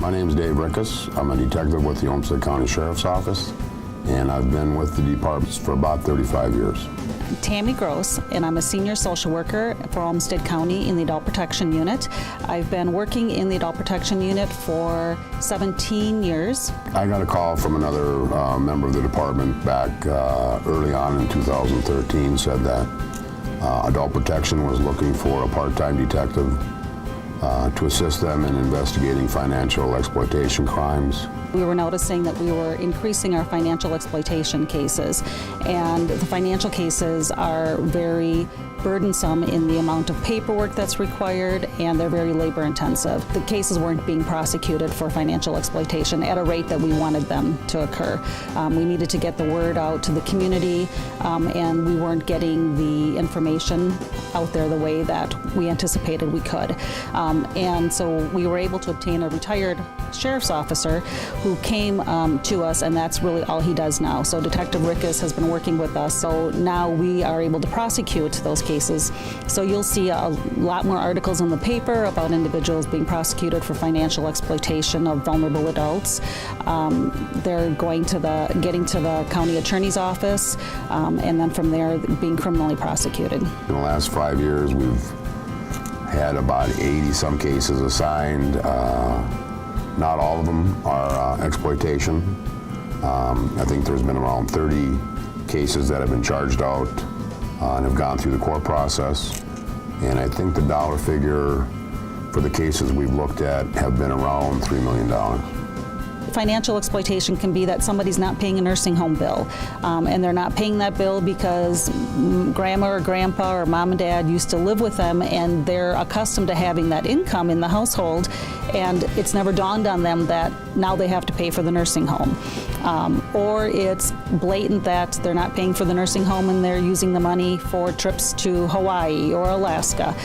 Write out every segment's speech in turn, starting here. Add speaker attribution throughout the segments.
Speaker 1: My name is Dave Rikhus. I'm a detective with the Olmsted County Sheriff's Office, and I've been with the department for about 35 years.
Speaker 2: Tammy, and I'm a senior social worker for Olmsted County in the Adult Protection Unit. I've been working in the Adult Protection Unit for 17 years.
Speaker 1: I got a call from another member of the department back early on in 2013, said that Adult Protection was looking for a part-time detective to assist them in investigating financial exploitation crimes.
Speaker 2: We were noticing that we were increasing our financial exploitation cases, and the financial cases are very burdensome in the amount of paperwork that's required, and they're very labor intensive. The cases weren't being prosecuted for financial exploitation at a rate that we wanted them to occur. We needed to get the word out to the community, and we weren't getting the information out there the way that we anticipated we could. And so we were able to obtain a retired sheriff's officer who came to us, and that's really all he does now. So Detective Rikhus has been working with us, so now we are able to prosecute those cases. So you'll see a lot more articles in the paper about individuals being prosecuted for financial exploitation of vulnerable adults. They're getting to the county attorney's office, and then from there being criminally prosecuted. In the
Speaker 1: last 5 years, we've had about 80 some cases assigned. Not all of them are exploitation. I think there's been around 30 cases that have been charged out and have gone through the court process. And I think the dollar figure for the cases we've looked at have been around $3 million.
Speaker 2: Financial exploitation can be that somebody's not paying a nursing home bill, and they're not paying that bill because grandma or grandpa or mom and dad used to live with them, and they're accustomed to having that income in the household, and it's never dawned on them that now they have to pay for the nursing home. Or it's blatant that they're not paying for the nursing home and they're using the money for trips to Hawaii or Alaska.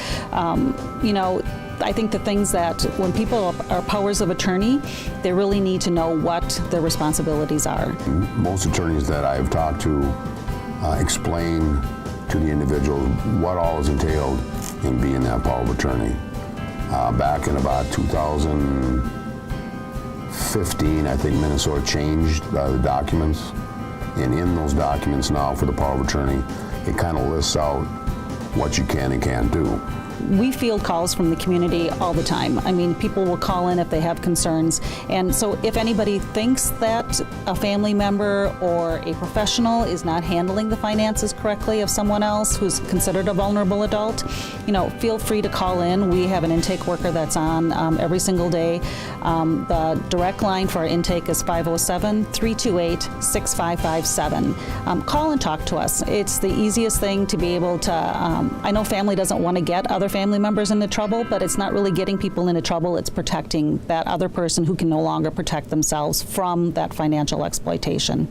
Speaker 2: I think the things that when people are powers of attorney, they really need to know what their responsibilities are.
Speaker 1: Most attorneys that I've talked to explain to the individual what all is entailed in being that power of attorney. Back in about 2015, I think Minnesota changed the documents, and in those documents now for the power of attorney, it kind of lists out what you can and can't do.
Speaker 2: We field calls from the community all the time. I mean, people will call in if they have concerns. And so if anybody thinks that a family member or a professional is not handling the finances correctly of someone else who's considered a vulnerable adult, feel free to call in. We have an intake worker that's on every single day. The direct line for our intake is 507-328-6557. Call and talk to us. It's the easiest thing to be able to, I know family doesn't want to get other family members into trouble, but it's not really getting people into trouble, it's protecting that other person who can no longer protect themselves from that financial exploitation.